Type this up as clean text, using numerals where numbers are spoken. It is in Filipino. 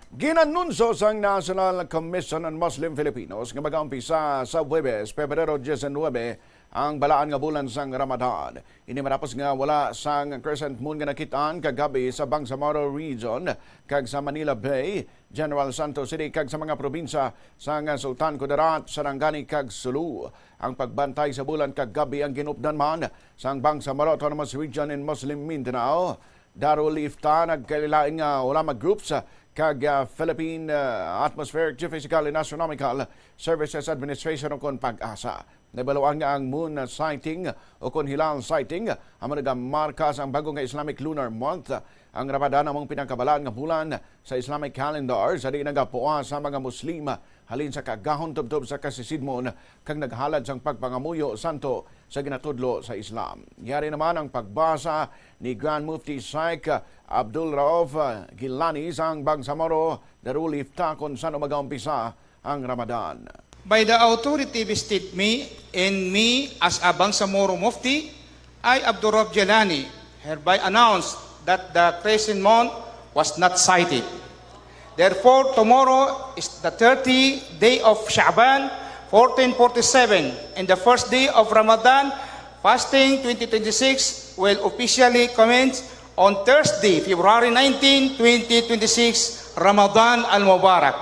Ginanunso sang National Commission on Muslim Filipinos nga mag-umpisa sa Huwebes, Pebrero 19, ang balaan nga bulan sang Ramadan. Ini matapos nga wala sang crescent moon nga nakitaan kagabi sa Bangsamoro Region kag sa Manila Bay, General Santos City kag sa mga probinsya sang Sultan Kudarat, Sarangani kag Sulu. Ang pagbantay sa bulan kagabi ang ginupdan man sang Bangsamoro Autonomous Region in Muslim Mindanao. Darul Ifta nagkalilain nga ulama groups kag Philippine Atmospheric, Geophysical and Astronomical Services Administration o kon pag-asa. Nabaluan nga ang moon sighting o kon hilal sighting ang nagamarka sa bagong nga Islamic Lunar Month. Ang Ramadan among pinakabalaan nga bulan sa Islamic calendar sa di nagapuha sa mga Muslim halin sa kagahon tubtob sa kasisidmon kag naghalad sang pagpangamuyo santo sa ginatudlo sa Islam. Yari naman ang pagbasa ni Grand Mufti Sheikh Abdul Rauf Gilani sang Bangsamoro Darul Ifta kung saan umagaumpisa ang Ramadan. By the authority vested in me as a Bangsamoro Mufti, I, Abdul Rauf Gilani, hereby announce that the crescent moon was not sighted. Therefore, tomorrow is the 30th day of Sha'ban, 1447, and the first day of Ramadan, fasting 2026, will officially commence on Thursday, February 19, 2026, Ramadan al-Mubarak.